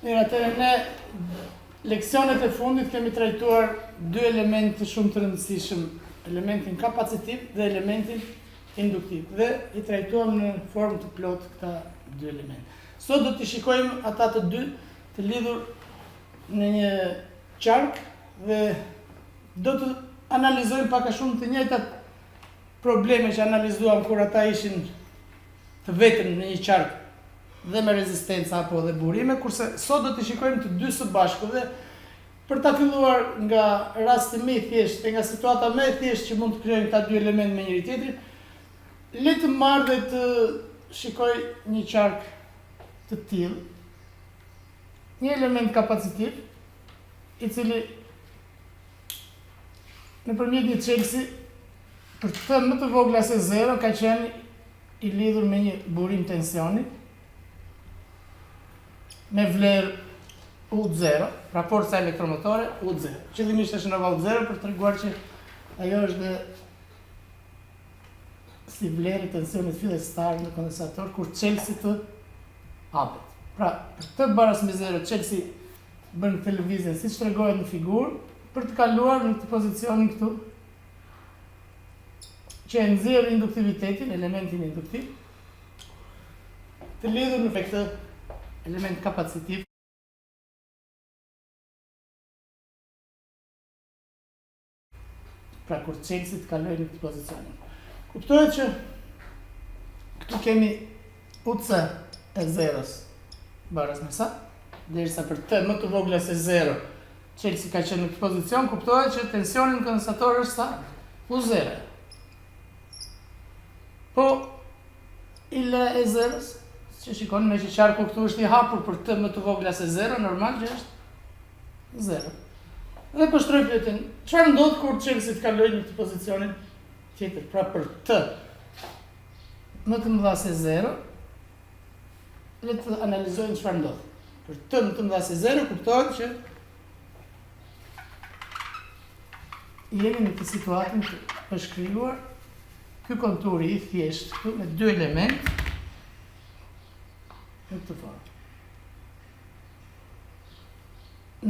Atëherë ne leksionet e fundit kemi trajtuar dy elemente shumë të rëndësishëm, elementin kapacitiv dhe elementin induktiv. Dhe I trajtuam në formë të plotë këta dy elemente. Sot do t'i shikojmë ata të dy të lidhur në një qark dhe do të analizojmë pak a shumë të njëjtat probleme që analizuam kur ata ishin të vetëm në një qark dhe me rezistenca apo dhe burime, kurse sot do t'i shikojmë të dy së bashku dhe për ta filluar nga rasti më I thjeshtë e nga situata më e thjeshtë që mund të krijojmë këta dy elementë me njëri tjetrin, le të marr dhe të shikoj një qark të tillë, një element kapacitiv, I cili nëpërmjet një çelësi për të më të vogla se 0 ka qenë I lidhur me një burim tensioni me vlerë U0, pra forca elektromotore U0. Qëllimisht është në U0 për të treguar që ajo është dhe si vlerë e tensionit fillestar në kondensator kur çelësi të hapet. Pra, për të baras me 0, çelësi bën këtë lëvizje siç tregohet në figurë për të kaluar në këtë pozicionin këtu që e nxjerr induktivitetin, elementin induktiv, të lidhur në këtë element kapacitiv. Pra kur çelësi të kalojë në këtë pozicionin. Kuptohet që këtu kemi UC e 0-s baras me sa, derisa për të më të vogla se 0, çelësi ka qenë në këtë pozicion, kuptohet që tensioni në kondensator është sa U0. Po IL e 0-s, që shikoni me që qarku këtu është I hapur për të më të vogla se 0, normal që është 0. Dhe po shtroj pyetjen, çfarë ndodh kur çelësi të kalojë në këtë pozicionin tjetër? Pra për të më të mëdha se 0, le të analizojmë çfarë ndodh. Për të më të mëdha se 0 kuptohet që jemi në këtë situatën që është krijuar ky konturi I thjeshtë këtu me dy element në këtë formë.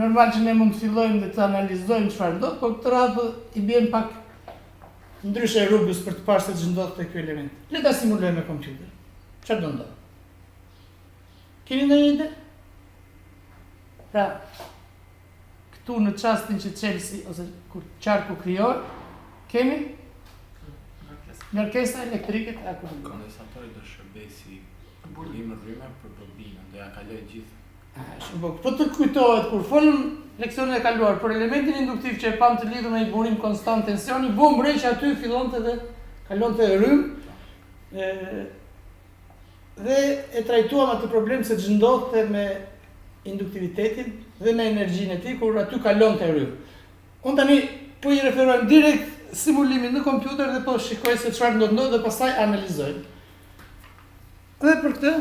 Normal që ne mund të fillojmë dhe të analizojmë çfarë ndodh, por këtë radhë I bën pak ndryshe rrugës për të parë se ç'ndodh te ky element. Le ta simulojmë me kompjuter. Çfarë do ndodh? Keni ndonjë ide? Pra, këtu në çastin që çelësi ose kur qarku krijohet, kemi ngarkesa elektrike të akumulimit. Kondensatori do shërbej si burim rrymë për turbinën, do ja kaloj gjithë. Po të kujtohet kur folëm leksionin e kaluar për elementin induktiv që e pam të lidhur me një burim konstant tensioni, bumbrej që aty fillonte dhe kalonte rrymë dhe e trajtuam atë problem se ç'ndodhte me induktivitetin dhe me energjinë e tij kur aty kalonte rrymë. Unë tani po I referohem direkt simulimit në kompjuter dhe po shikoj se çfarë ndodh dhe pastaj analizoj. Dhe për këtë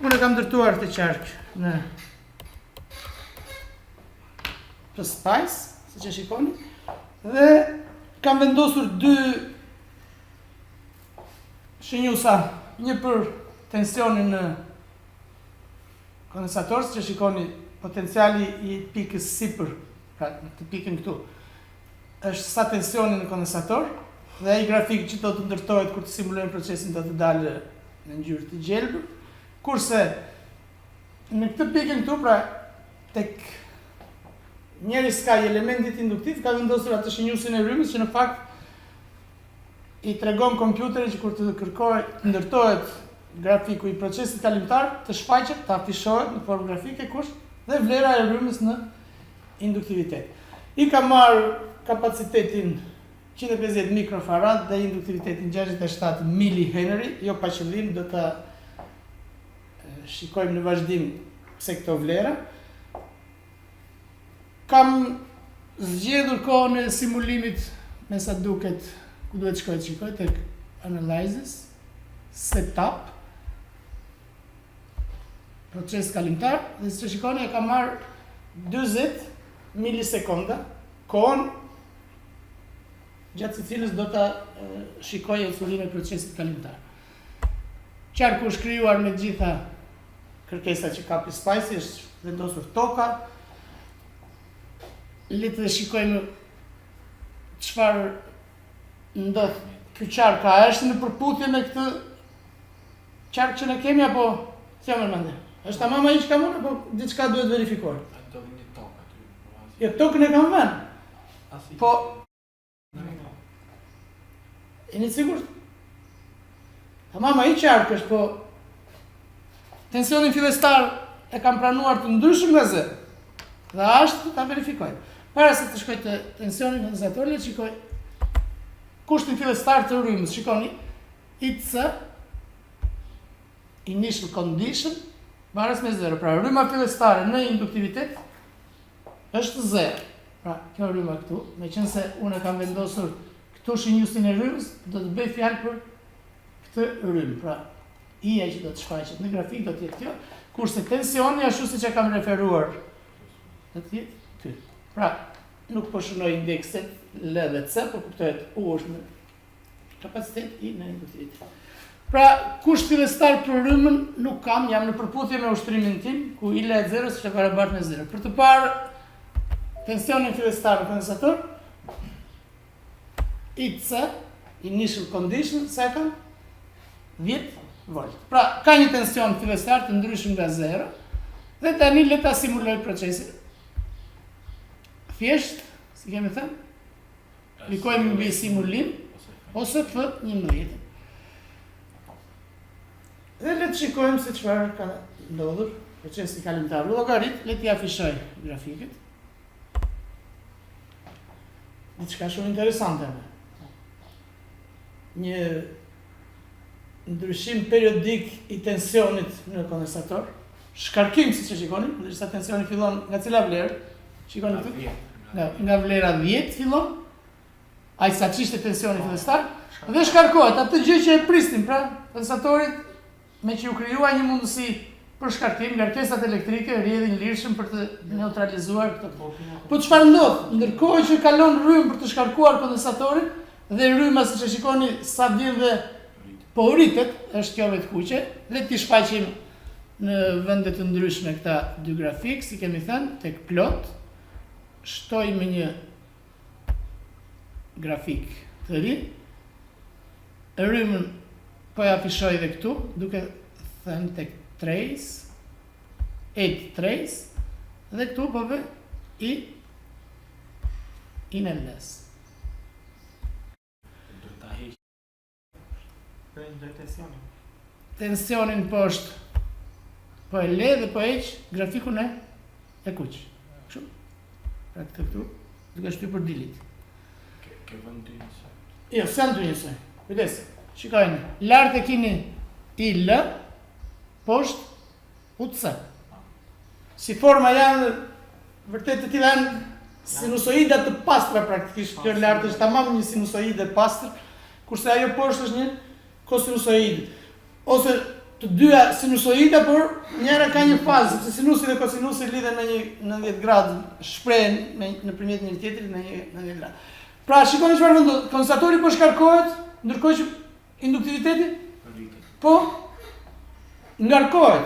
unë kam ndërtuar këtë qark në Spice, siç e shikoni, dhe kam vendosur dy shenjusa, një për tensionin në kondensator, siç e shikoni, potenciali I pikës sipër, pra në këtë pikën këtu, është sa tensioni në kondensator, dhe ai grafik që do të ndërtohet kur të simulojmë procesin do të dalë në ngjyrë të gjelbër, kurse në këtë pikën këtu, pra tek njëri skaj elementit induktiv ka vendosur atë shenjusin e rrymës që në fakt I tregon kompjuterit që kur të kërkohet ndërtohet grafiku I procesit kalimtar të shfaqet, të afishohet në formë grafike kush dhe vlera e rrymës në induktivitet. I ka marrë kapacitetin 150 mikrofarad dhe induktivitetin 67 millihenry, jo pa qëllim, do ta shikojmë në vazhdim pse këto vlera. Kam zgjedhur kohën e simulimit me sa duket ku duhet shkoj tek analysis, setup, proces kalimtar dhe siç e shikoni e kam marrë 40 milisekonda, kohën gjatë së cilës do ta shikoj evoluimin e procesit kalimtar. Qarku është krijuar me gjitha kërkesat që ka Spice, është vendosur toka. Le të shikojmë çfarë ndodh ky qark, a është në përputhje me këtë qark që ne kemi apo si më mendje? Është tamam ai që kam unë apo diçka duhet verifikuar? Do vini tokë aty. Jo, tokën e kam vënë. Po jeni sigurt? Tamam ai qark është, po tensionin fillestar e kam pranuar të ndryshëm nga zero. Dhe ashtu ta verifikoj. Para se të shkoj te tensioni kondensator, le të shikoj kushtin fillestar të rrymës. Shikoni IC initial condition varet me 0. Pra rryma fillestare në induktivitet është 0. Pra kjo rryma këtu, meqense unë kam vendosur këtu shinjusin e rrymës, do të bëj fjalë për këtë rrymë. Pra I-ja që do të shfaqet në grafik do të jetë kjo, kurse tensioni ashtu siç e kam referuar do të jetë ky. Pra, nuk po shënoj indekset L dhe C, po kuptohet U është në kapacitet, I në induktivitet. Pra, kusht fillestar për rrymën nuk kam, jam në përputhje me ushtrimin tim, ku I le 0 është e barabartë me 0. Për të parë tensionin fillestar në kondensator, IC, initial condition, sa e kam? 10 volt. Pra, ka një tension fillestar të ndryshëm nga 0, dhe tani le ta simuloj procesin. Thjesht, si kemi thënë, klikojmë mbi simulim ose F11. Dhe le të shikojmë se çfarë ka ndodhur procesi kalimtar. Llogarit, le t'i afishoj grafikët. Diçka shumë interesante. Një ndryshim periodik I tensionit në kondensator, shkarkim siç e shikoni, ndërsa tensioni fillon nga cila vlerë? Shikoni këtu. Nga vlera 10 fillon, ai sa çishte tensioni fillestar, dhe shkarkohet atë gjë që e prisnim, pra kondensatorit me që u krijuar një mundësi për shkarkim, ngarkesat elektrike rrjedhin lirshëm për të neutralizuar këtë. Po çfarë ndodh? Ndërkohë që kalon rrymë për të shkarkuar kondensatorin dhe rryma siç e shikoni sa vjen dhe po rritet, është kjo vetkuqe, le t'i shfaqim në vende të ndryshme këta dy grafik, si kemi thënë, tek plot. Shtoj me një grafik të ri, rrymën po ja afishoj dhe këtu, duke thënë tek trace, add trace, dhe këtu po vë I in LS. Tensionin poshtë po e le dhe po eq grafikun e kuq. Pra këtë këtu, duke shtypur delete. Ke vend dy njësoj. Jo, s'janë dy njësoj. Kujdes, shikojnë, lartë e kini IL, poshtë UC. Si forma janë vërtet të tilla janë sinusoida të pastra praktikisht. Kjo lartë është tamam një sinusoide pastër, kurse ajo poshtë është një kosinusoid. Ose të dyja sinusoida, por njëra ka një fazë, sepse sinusi dhe kosinusi lidhen në 90 gradë, shprehen nëpërmjet njëri tjetrit në 90 gradë. Pra, shikoni çfarë ndodh. Kondensatori po shkarkohet, ndërkohë që induktiviteti po ngarkohet.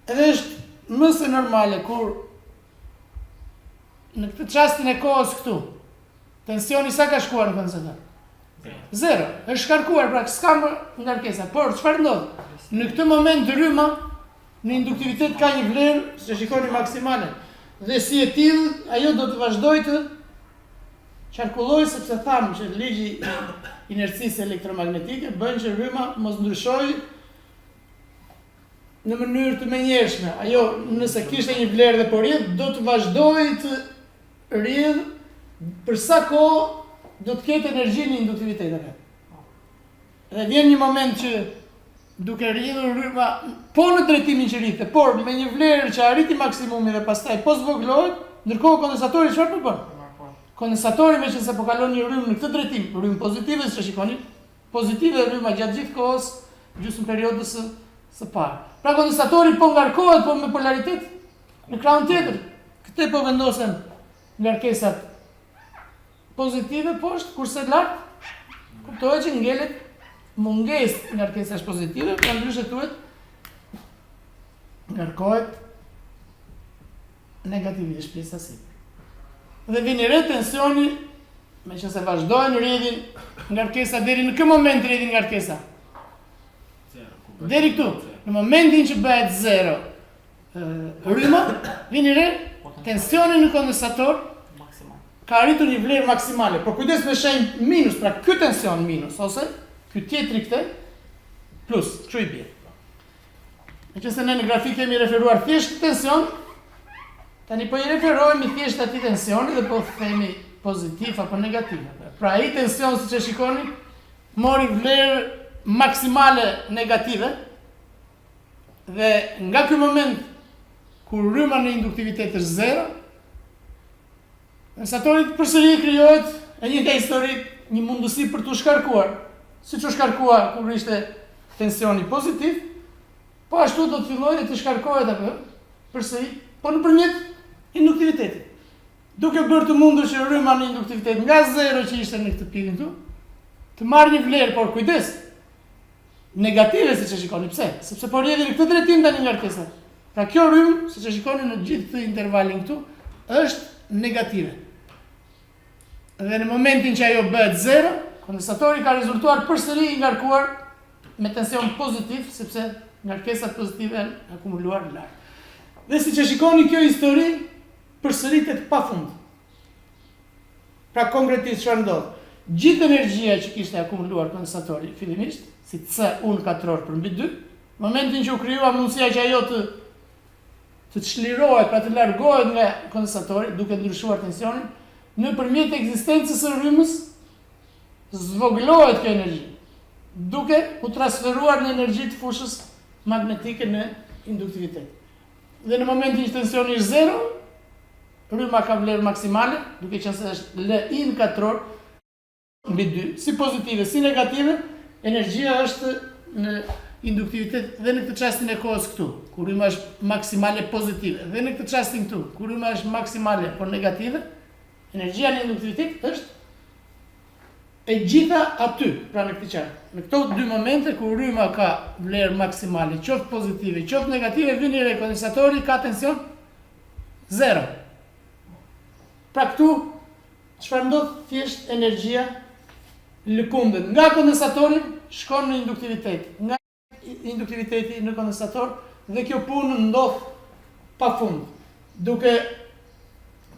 Edhe është më se normale kur në këtë çastin e kohës këtu, tensioni sa ka shkuar në kondensator? 0. Është shkarkuar, pra s'ka më ngarkesa. Por çfarë ndodh? Në këtë moment rryma në induktivitet ka një vlerë, se shikoni maksimale. Dhe si e tillë, ajo do të vazhdojë të qarkullojë, sepse thamë që ligji I inercisë elektromagnetike bën që rryma mos ndryshojë në mënyrë të menjëhershme. Ajo nëse kishte një vlerë dhe po rrjedh, do të vazhdojë të rrjedh për sa kohë do të ketë energji në induktivitet. Dhe vjen një moment që duke rrjedhur rryma po në drejtimin që rrite, por me një vlerë që arriti maksimumin dhe pastaj po zvogëlohet, ndërkohë kondensatori çfarë po bën? Kondensatori meqense po kalon një rrymë në këtë drejtim, rrymë pozitive, që shikoni, pozitive rryma gjatë gjithë kohës, gjysmë periudhës së parë. Pra kondensatori po ngarkohet, po me polaritet në krahun tjetër. Këte po vendosen ngarkesat pozitive poshtë, kurse lart kuptohet që ngelet mungesë ngarkesash pozitive, pra ndryshe thuhet ngarkohet negativisht pjesa si. Dhe vini re tensioni, me që se vazhdojnë rrjedhin ngarkesa deri në kë moment rrjedhin ngarkesa? Deri këtu. Në momentin që bëhet 0 rryma, vini re tensioni në kondensator ka arritur një vlerë maksimale. Por kujdes me shenjë minus, pra ky tension minus, ose ky tjetri këtë plus, që i bie. Me që se ne në grafik kemi referuar thjesht tension, tani po i referohemi thjesht atij tensioni dhe po themi pozitiv apo negativ. Pra ai tension, siç e shikoni, mori vlerë maksimale negative dhe nga ky moment kur rryma në induktivitet është 0, kondensatori përsëri krijohet e njëjta histori, një mundësi për t'u shkarkuar, siç u shkarkua kur ishte tensioni pozitiv, po ashtu do të fillojë të shkarkohet apo përsëri, po nëpërmjet induktivitetit. Duke bërë të mundur që rryma në induktivitet nga 0 që ishte në këtë pikën këtu, të marrë një vlerë, por kujdes, negative siç e shikoni. Pse? Sepse po rrjedhin në këtë drejtim tani ngarkesa. Pra kjo rrymë, siç e shikoni në gjithë këtë intervalin këtu, është negative. Dhe në momentin që ajo bëhet 0, kondensatori ka rezultuar përsëri i ngarkuar me tension pozitiv, sepse ngarkesat pozitive janë akumuluar lart. Dhe siç e shikoni, kjo histori përsëritet pafund. Pra konkretisht çfarë ndodh? Gjithë energjia që kishte akumuluar kondensatori fillimisht, si C unë katror për mbi 2, në momentin që u krijua mundësia që ajo të çlirohet, pra të largohet nga kondensatori duke ndryshuar tensionin, nëpërmjet ekzistencës së rrymës zvogëlohet kjo energji, duke u transferuar në energji të fushës magnetike në induktivitet. Dhe në momentin që tensioni është 0, rryma ka vlerë maksimale, duke qenë se është Li në katror mbi 2, si pozitive si negative, energjia është në induktivitet dhe në këtë çastin e kohës këtu, kur rryma është maksimale pozitive, dhe në këtë çastin këtu, kur rryma është maksimale por negative, energjia në induktivitet është e gjitha aty, pra në këtë qartë. Në këto dy momente kur rryma ka vlerë maksimale, qoftë pozitive, qoftë negative, vini re kondensatori ka tension 0. Pra këtu çfarë ndodh? Thjesht energjia lëkundet nga kondensatori shkon në induktivitet, nga induktiviteti në kondensator, dhe kjo punë ndodh pafund, duke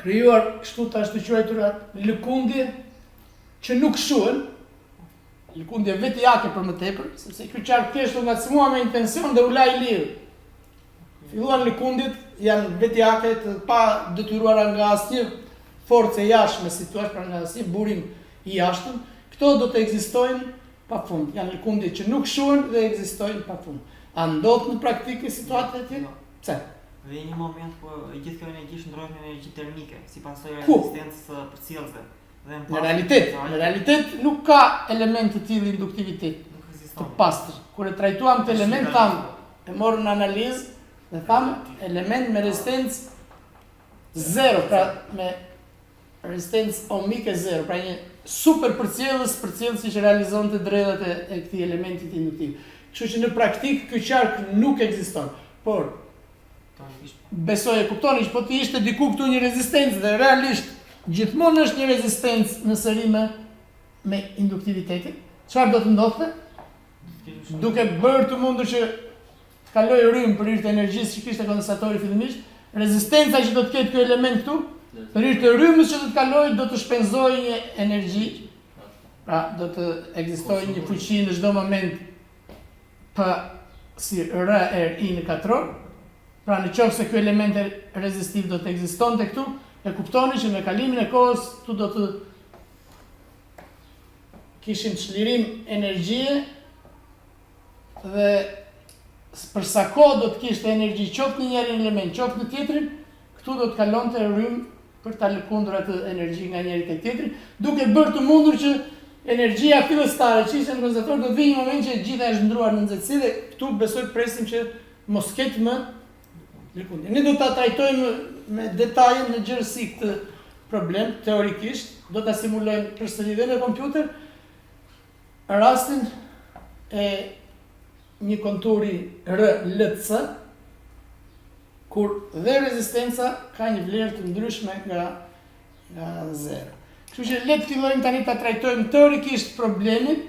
krijuar kështu të ashtu quajtura lëkundje që nuk shuhen, lëkundje vetjake për më tepër, sepse ky qark thjesht u ngacmua me intension dhe u la i lirë. Filluan lëkundjet, janë vetjake të pa detyruara nga asnjë forcë jashtme, si thua, pra nga asnjë burim i jashtëm. Këto do të ekzistojnë pafund. Janë lëkundje që nuk shuhen dhe ekzistojnë pafund. A ndodh në praktikë situata e tillë? Pse? Dhe një moment po gjithë kjo energji shndrohet në energji termike, si pasojë e rezistencës përcjellëse. Në realitet nuk ka element të tillë induktivitet të pastër. Kur e trajtuam këtë element, e morën në analizë dhe thamë element me rezistencë 0, pra me rezistencë ohmike 0, pra një super përcjellës që realizon të dredhat e këtij elementit induktiv. Kështu që në praktikë ky qark nuk ekziston. Por besoj e kuptoni që po të ishte diku këtu një rezistencë dhe realisht gjithmonë është një rezistencë në sërime me induktivitetin, çfarë do të ndodhte? Duke bërë të mundur që të kalojë rrymë për hir të energjisë që kishte kondensatori fillimisht, rezistenca që do të ketë ky element këtu, për hir të rrymës që do të kalojë, do të shpenzojë një energji, pra do të ekzistojë një fuqi në çdo moment P si RRI në katror. Pra në qoftë se ky element rezistiv do të ekzistonte këtu, e kuptoni që me kalimin e kohës këtu do të kishim çlirim energjie dhe për sa kohë do të kishte energji qoftë në njërin element, qoftë në tjetrin, këtu do të kalonte rrymë për ta lëkundur atë energji nga njëri te tjetri, duke bërë të mundur që energjia fillestare që ishte në kondensator do të vijë në moment që gjitha është ndruar në nxehtësi dhe këtu besoj presim që mos ketë më lëkundje. Ne do ta trajtojmë me detaje në gjërësi këtë problem, teorikisht, do ta simulojmë përsëri dhe në kompjuter, rastin e një konturi RLC, kur dhe rezistenca ka një vlerë të ndryshme nga 0. Kështu që le të fillojmë tani ta trajtojmë teorikisht problemin